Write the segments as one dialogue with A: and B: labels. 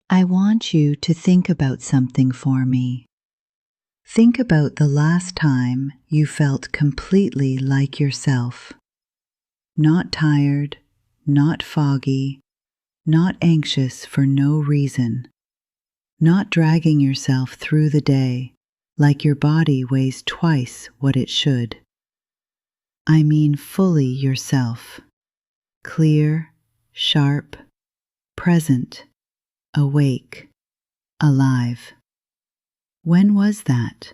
A: I want you to think about something for me. Think about the last time you felt completely like yourself. Not tired, not foggy, not anxious for no reason. Not dragging yourself through the day like your body weighs twice what it should. I mean fully yourself. Clear, sharp, present, awake, alive. When was that?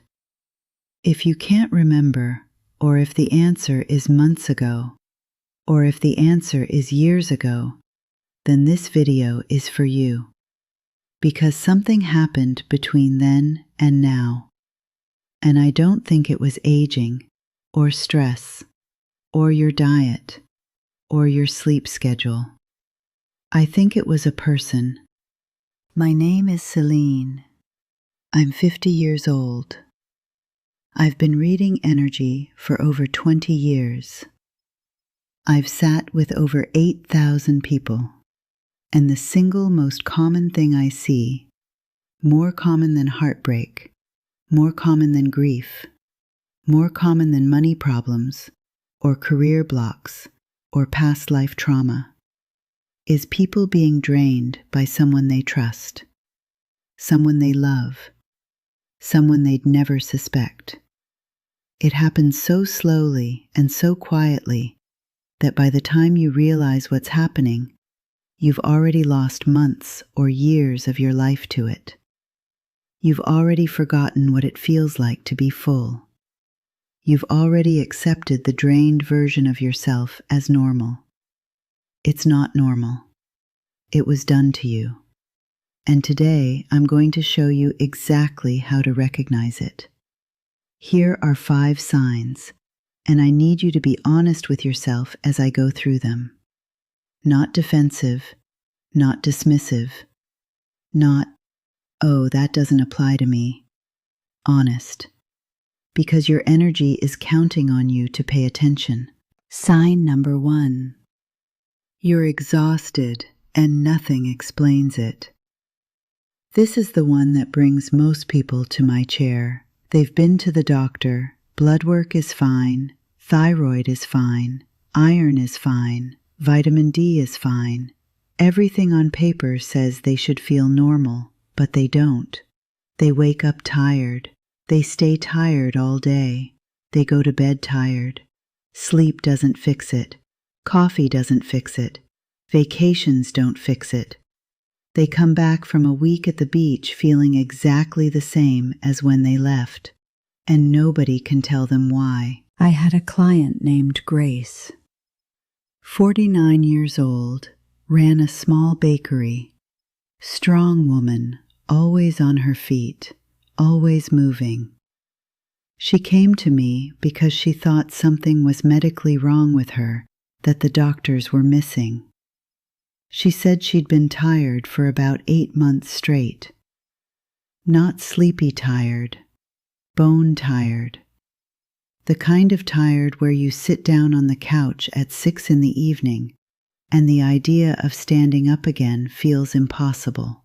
A: If you can't remember, or if the answer is months ago, or if the answer is years ago, then this video is for you. Because something happened between then and now. And I don't think it was aging, or stress, or your diet, or your sleep schedule. I think it was a person. My name is Celine. I'm 50 years old. I've been reading energy for over 20 years. I've sat with over 8,000 people, and the single most common thing I see, more common than heartbreak, more common than grief, more common than money problems, or career blocks, or past life trauma, is people being drained by someone they trust, someone they love, someone they'd never suspect. It happens so slowly and so quietly that by the time you realize what's happening, you've already lost months or years of your life to it. You've already forgotten what it feels like to be full. You've already accepted the drained version of yourself as normal. It's not normal. It was done to you. And today I'm going to show you exactly how to recognize it. Here are 5 signs, and I need you to be honest with yourself as I go through them. Not defensive, not dismissive, not, oh, that doesn't apply to me. Honest. Because your energy is counting on you to pay attention. Sign number 1. You're exhausted and nothing explains it. This is the one that brings most people to my chair. They've been to the doctor, blood work is fine, thyroid is fine, iron is fine, vitamin D is fine. Everything on paper says they should feel normal, but they don't. They wake up tired. They stay tired all day. They go to bed tired. Sleep doesn't fix it. Coffee doesn't fix it. Vacations don't fix it. They come back from a week at the beach feeling exactly the same as when they left, and nobody can tell them why. I had a client named Grace. 49 years old, ran a small bakery. Strong woman, always on her feet, always moving. She came to me because she thought something was medically wrong with her that the doctors were missing. She said she'd been tired for about 8 months straight. Not sleepy tired, bone tired. The kind of tired where you sit down on the couch at 6 in the evening and the idea of standing up again feels impossible.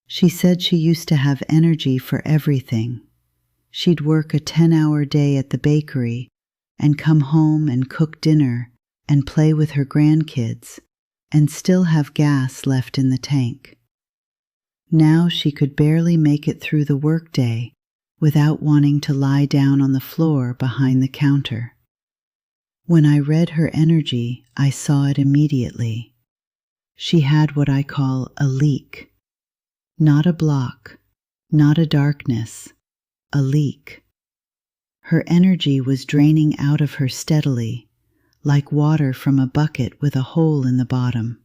A: She said she used to have energy for everything. She'd work a 10-hour day at the bakery and come home and cook dinner and play with her grandkids and still have gas left in the tank. Now she could barely make it through the workday without wanting to lie down on the floor behind the counter. When I read her energy, I saw it immediately. She had what I call a leak. Not a block, not a darkness, a leak. Her energy was draining out of her steadily, like water from a bucket with a hole in the bottom.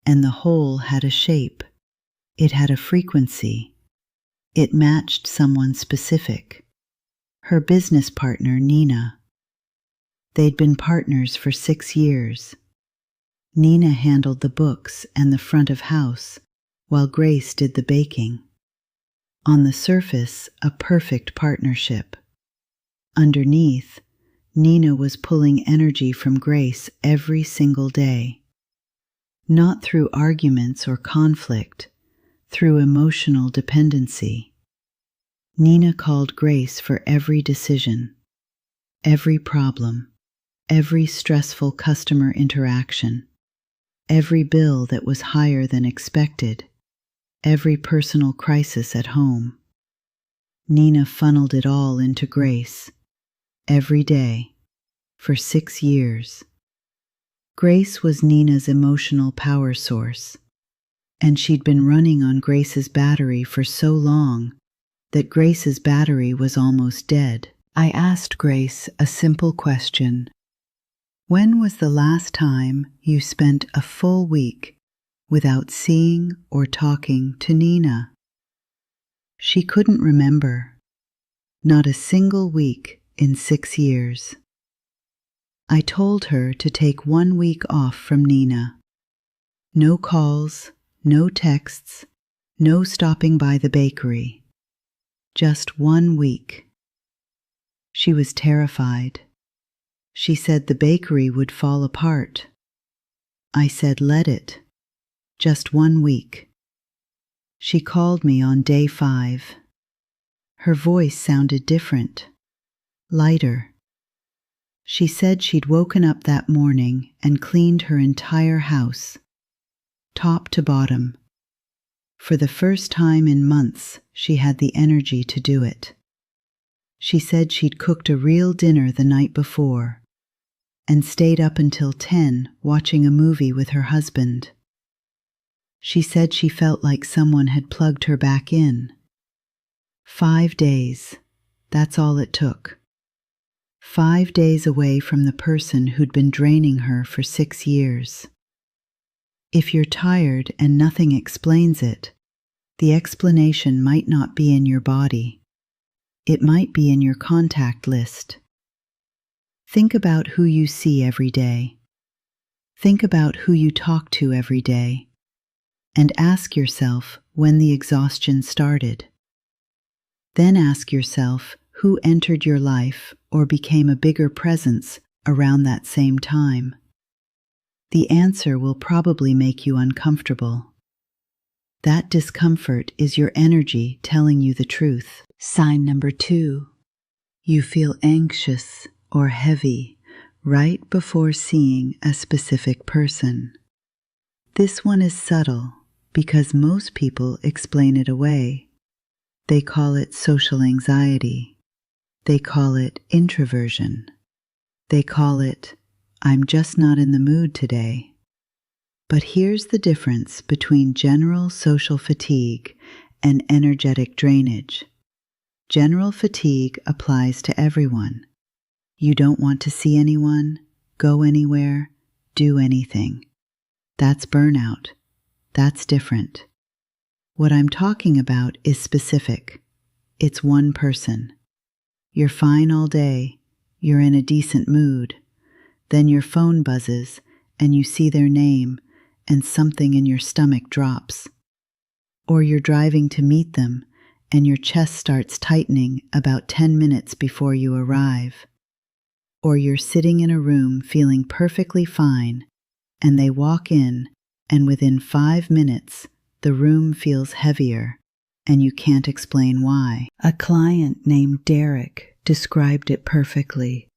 A: And the hole had a shape. It had a frequency. It matched someone specific. Her business partner, Nina. They'd been partners for 6 years. Nina handled the books and the front of house, while Grace did the baking. On the surface, a perfect partnership. Underneath, Nina was pulling energy from Grace every single day. Not through arguments or conflict, through emotional dependency. Nina called Grace for every decision, every problem, every stressful customer interaction, every bill that was higher than expected, every personal crisis at home. Nina funneled it all into Grace, every day, for 6 years. Grace was Nina's emotional power source, and she'd been running on Grace's battery for so long that Grace's battery was almost dead. I asked Grace a simple question. When was the last time you spent a full week without seeing or talking to Nina? She couldn't remember. Not a single week in 6 years. I told her to take 1 week off from Nina. No calls, no texts, no stopping by the bakery. Just 1 week. She was terrified. She said the bakery would fall apart. I said, let it. Just 1 week. She called me on day 5. Her voice sounded different, lighter. She said she'd woken up that morning and cleaned her entire house, top to bottom. For the first time in months, she had the energy to do it. She said she'd cooked a real dinner the night before and stayed up until 10 watching a movie with her husband. She said she felt like someone had plugged her back in. 5 days, that's all it took. 5 days away from the person who'd been draining her for 6 years. If you're tired and nothing explains it, the explanation might not be in your body. It might be in your contact list. Think about who you see every day. Think about who you talk to every day. And ask yourself when the exhaustion started. Then ask yourself who entered your life or became a bigger presence around that same time. The answer will probably make you uncomfortable. That discomfort is your energy telling you the truth. Sign number 2. You feel anxious or heavy right before seeing a specific person. This one is subtle because most people explain it away. They call it social anxiety. They call it introversion. They call it, I'm just not in the mood today. But here's the difference between general social fatigue and energetic drainage. General fatigue applies to everyone. You don't want to see anyone, go anywhere, do anything. That's burnout. That's different. What I'm talking about is specific. It's one person. You're fine all day. You're in a decent mood. Then your phone buzzes and you see their name and something in your stomach drops. Or you're driving to meet them and your chest starts tightening about 10 minutes before you arrive. Or you're sitting in a room feeling perfectly fine and they walk in and within 5 minutes the room feels heavier and you can't explain why. A client named Derek described it perfectly.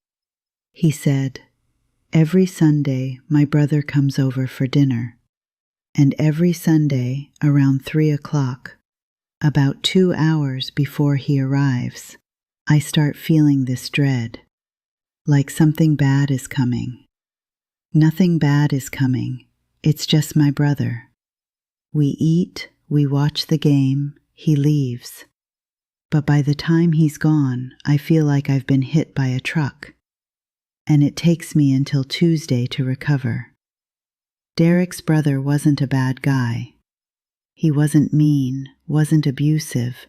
A: He said, "Every Sunday my brother comes over for dinner. And every Sunday around 3 o'clock, about 2 hours before he arrives, I start feeling this dread, like something bad is coming. Nothing bad is coming, it's just my brother. We eat, we watch the game, he leaves. But by the time he's gone, I feel like I've been hit by a truck, and it takes me until Tuesday to recover." Derek's brother wasn't a bad guy. He wasn't mean, wasn't abusive,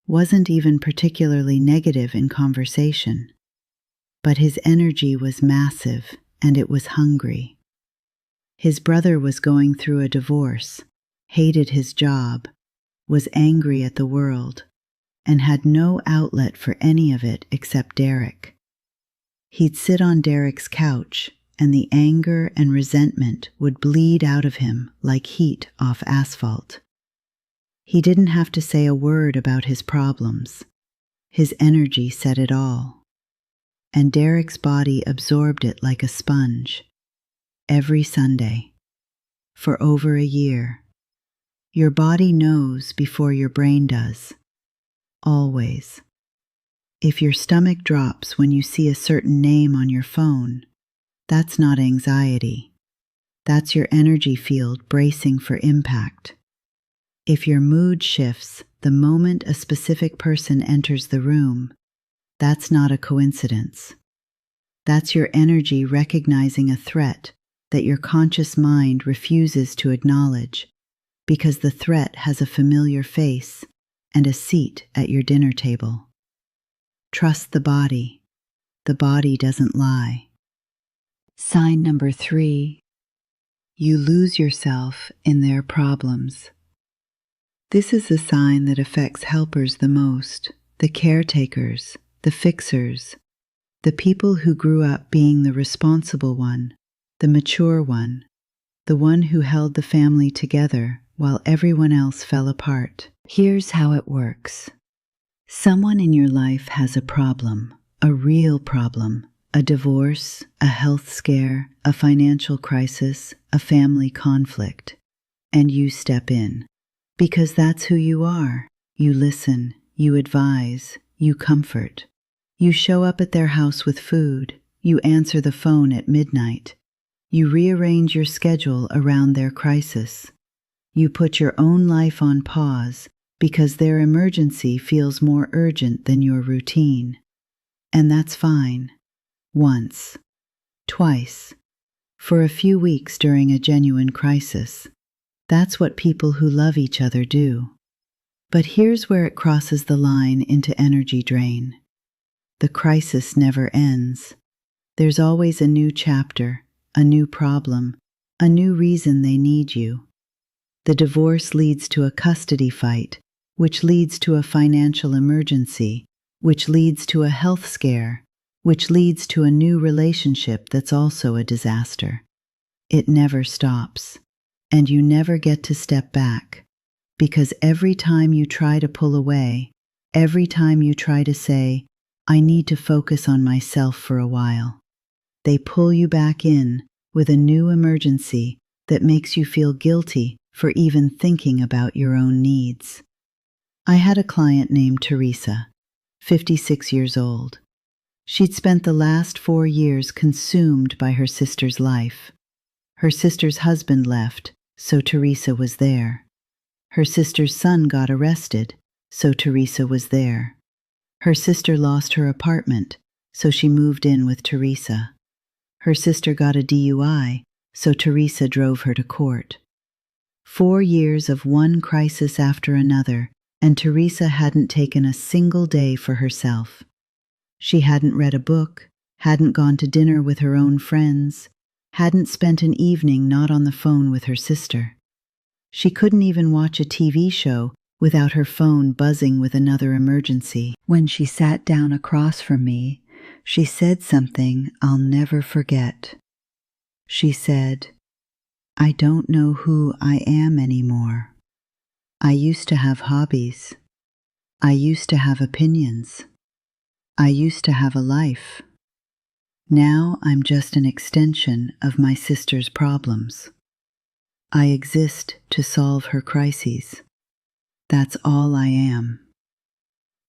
A: wasn't even particularly negative in conversation. But his energy was massive and it was hungry. His brother was going through a divorce, hated his job, was angry at the world, and had no outlet for any of it except Derek. He'd sit on Derek's couch and the anger and resentment would bleed out of him like heat off asphalt. He didn't have to say a word about his problems. His energy said it all. And Derek's body absorbed it like a sponge. Every Sunday. For over a year. Your body knows before your brain does. Always. If your stomach drops when you see a certain name on your phone, that's not anxiety. That's your energy field bracing for impact. If your mood shifts the moment a specific person enters the room, that's not a coincidence. That's your energy recognizing a threat that your conscious mind refuses to acknowledge because the threat has a familiar face and a seat at your dinner table. Trust the body. The body doesn't lie. Sign number 3. You lose yourself in their problems. This is the sign that affects helpers the most, the caretakers, the fixers, the people who grew up being the responsible one, the mature one, the one who held the family together while everyone else fell apart. Here's how it works. Someone in your life has a problem, a real problem, a divorce, a health scare, a financial crisis, a family conflict, and you step in. Because that's who you are. You listen, you advise, you comfort. You show up at their house with food. You answer the phone at midnight. You rearrange your schedule around their crisis. You put your own life on pause because their emergency feels more urgent than your routine. And that's fine. Once. Twice. For a few weeks during a genuine crisis. That's what people who love each other do. But here's where it crosses the line into energy drain. The crisis never ends. There's always a new chapter, a new problem, a new reason they need you. The divorce leads to a custody fight, which leads to a financial emergency, which leads to a health scare, which leads to a new relationship that's also a disaster. It never stops. And you never get to step back, because every time you try to pull away, every time you try to say, I need to focus on myself for a while, they pull you back in with a new emergency that makes you feel guilty for even thinking about your own needs. I had a client named Teresa, 56 years old. She'd spent the last 4 years consumed by her sister's life. Her sister's husband left, so Teresa was there. Her sister's son got arrested, so Teresa was there. Her sister lost her apartment, so she moved in with Teresa. Her sister got a DUI, so Teresa drove her to court. 4 years of one crisis after another, and Teresa hadn't taken a single day for herself. She hadn't read a book, hadn't gone to dinner with her own friends, hadn't spent an evening not on the phone with her sister. She couldn't even watch a TV show without her phone buzzing with another emergency. When she sat down across from me, she said something I'll never forget. She said, I don't know who I am anymore. I used to have hobbies. I used to have opinions. I used to have a life. Now I'm just an extension of my sister's problems. I exist to solve her crises. That's all I am.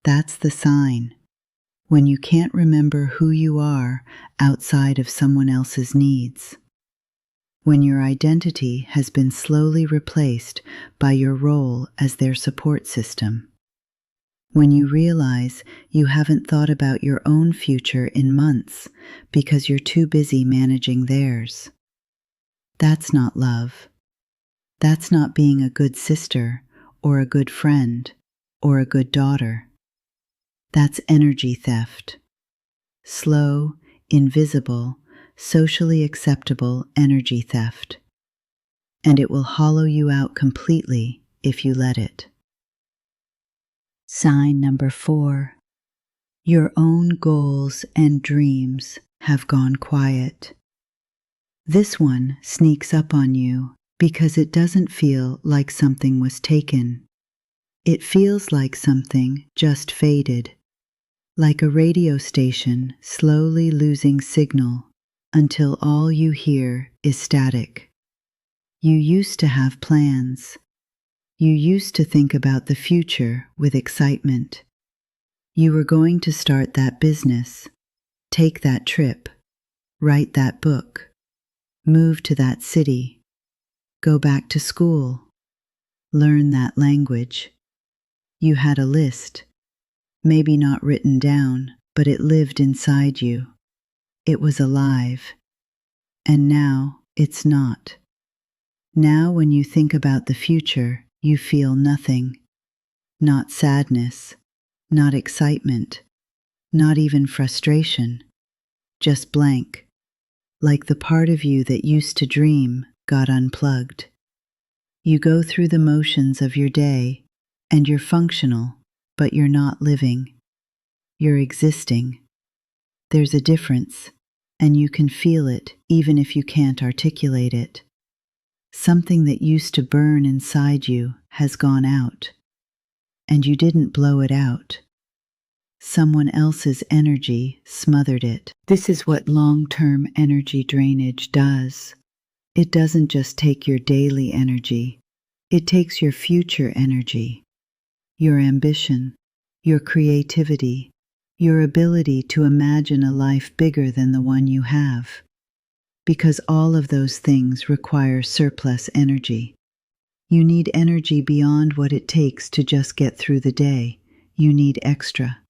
A: That's the sign. When you can't remember who you are outside of someone else's needs. When your identity has been slowly replaced by your role as their support system. When you realize you haven't thought about your own future in months because you're too busy managing theirs. That's not love. That's not being a good sister or a good friend or a good daughter. That's energy theft. Slow, invisible, socially acceptable energy theft. And it will hollow you out completely if you let it. Sign number 4. Your own goals and dreams have gone quiet. This one sneaks up on you because it doesn't feel like something was taken. It feels like something just faded, like a radio station slowly losing signal until all you hear is static. You used to have plans. You used to think about the future with excitement. You were going to start that business, take that trip, write that book, move to that city, go back to school, learn that language. You had a list, maybe not written down, but it lived inside you. It was alive. And now it's not. Now when you think about the future, you feel nothing. Not sadness, not excitement, not even frustration. Just blank. Like the part of you that used to dream got unplugged. You go through the motions of your day, and you're functional, but you're not living. You're existing. There's a difference, and you can feel it even if you can't articulate it. Something that used to burn inside you has gone out, and you didn't blow it out. Someone else's energy smothered it. This is what long-term energy drainage does. It doesn't just take your daily energy, it takes your future energy, your ambition, your creativity, your ability to imagine a life bigger than the one you have. Because all of those things require surplus energy. You need energy beyond what it takes to just get through the day. You need extra.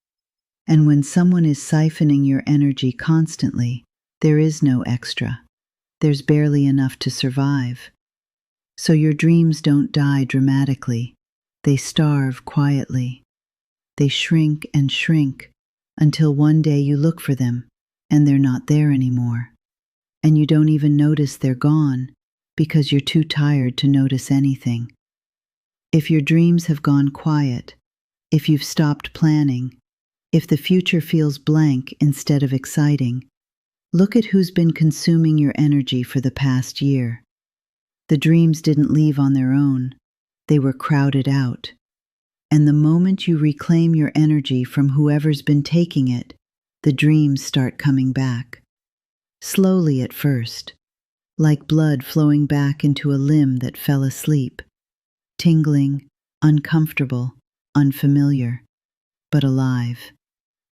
A: And when someone is siphoning your energy constantly, there is no extra. There's barely enough to survive. So your dreams don't die dramatically. They starve quietly. They shrink and shrink until one day you look for them and they're not there anymore. And you don't even notice they're gone because you're too tired to notice anything. If your dreams have gone quiet, if you've stopped planning, if the future feels blank instead of exciting, look at who's been consuming your energy for the past year. The dreams didn't leave on their own. They were crowded out. And the moment you reclaim your energy from whoever's been taking it, the dreams start coming back. Slowly at first, like blood flowing back into a limb that fell asleep. Tingling, uncomfortable, unfamiliar, but alive.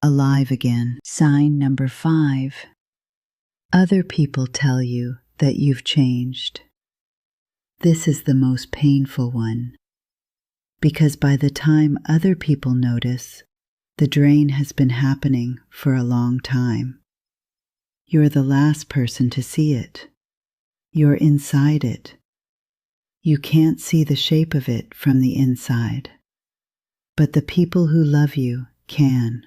A: Alive again. Sign number 5. Other people tell you that you've changed. This is the most painful one, because by the time other people notice, the drain has been happening for a long time. You're the last person to see it. You're inside it. You can't see the shape of it from the inside, but the people who love you can.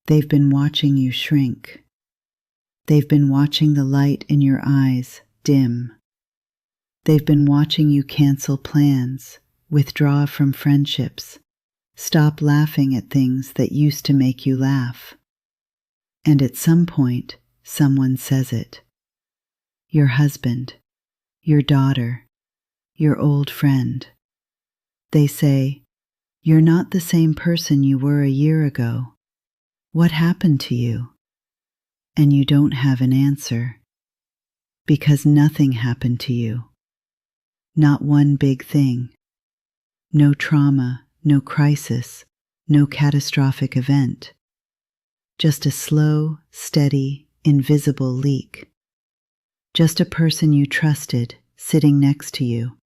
A: They've been watching you shrink. They've been watching the light in your eyes dim. They've been watching you cancel plans, withdraw from friendships, stop laughing at things that used to make you laugh. And at some point, someone says it. Your husband, your daughter, your old friend. They say, "You're not the same person you were a year ago. What happened to you?" And you don't have an answer, because nothing happened to you. Not one big thing. No trauma, no crisis, no catastrophic event. Just a slow, steady, invisible leak. Just a person you trusted sitting next to you,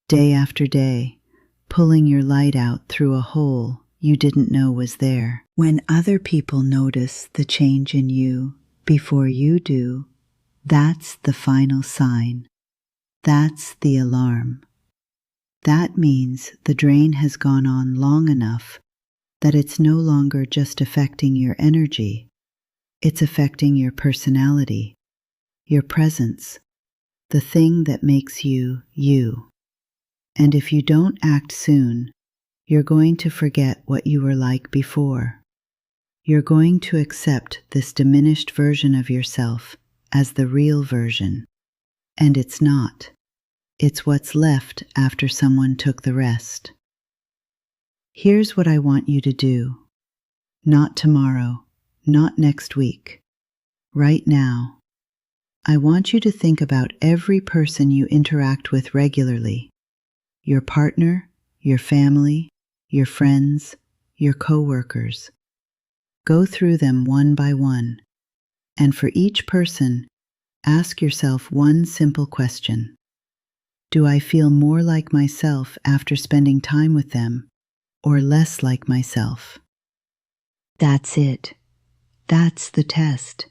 A: day after day, pulling your light out through a hole you didn't know was there. When other people notice the change in you before you do, that's the final sign. That's the alarm. That means the drain has gone on long enough that it's no longer just affecting your energy, it's affecting your personality, your presence, the thing that makes you, you. And if you don't act soon, you're going to forget what you were like before. You're going to accept this diminished version of yourself as the real version. And it's not. It's what's left after someone took the rest. Here's what I want you to do. Not tomorrow, not next week. Right now. I want you to think about every person you interact with regularly. Your partner, your family, your friends, your coworkers. Go through them one by one. And for each person, ask yourself one simple question. Do I feel more like myself after spending time with them, or less like myself? That's it. That's the test.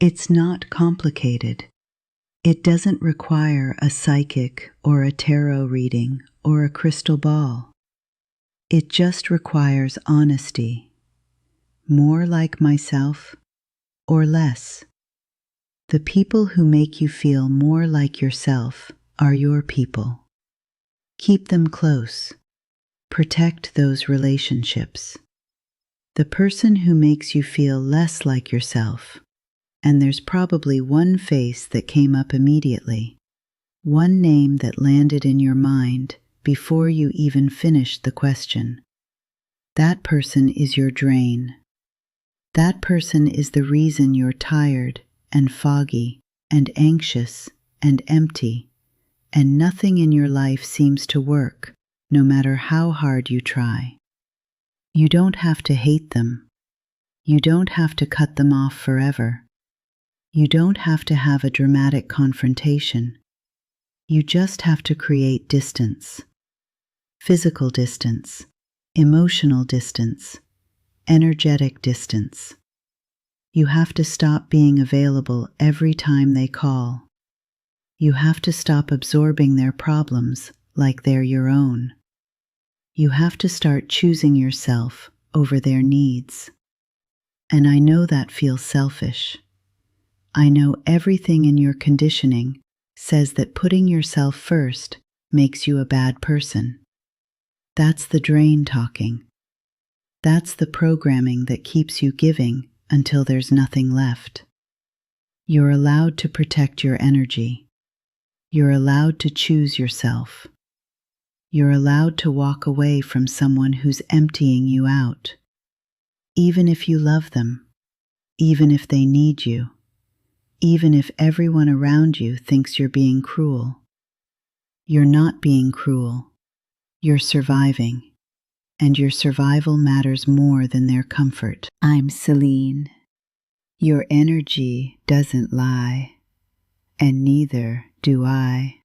A: It's not complicated. It doesn't require a psychic or a tarot reading or a crystal ball. It just requires honesty. More like myself or less. The people who make you feel more like yourself are your people. Keep them close. Protect those relationships. The person who makes you feel less like yourself, and there's probably one face that came up immediately, one name that landed in your mind before you even finished the question. That person is your drain. That person is the reason you're tired and foggy and anxious and empty, and nothing in your life seems to work, no matter how hard you try. You don't have to hate them. You don't have to cut them off forever. You don't have to have a dramatic confrontation. You just have to create distance. Physical distance, emotional distance, energetic distance. You have to stop being available every time they call. You have to stop absorbing their problems like they're your own. You have to start choosing yourself over their needs. And I know that feels selfish. I know everything in your conditioning says that putting yourself first makes you a bad person. That's the drain talking. That's the programming that keeps you giving until there's nothing left. You're allowed to protect your energy. You're allowed to choose yourself. You're allowed to walk away from someone who's emptying you out. Even if you love them, even if they need you, even if everyone around you thinks you're being cruel. You're not being cruel. You're surviving, and your survival matters more than their comfort. I'm Celine. Your energy doesn't lie, and neither do I.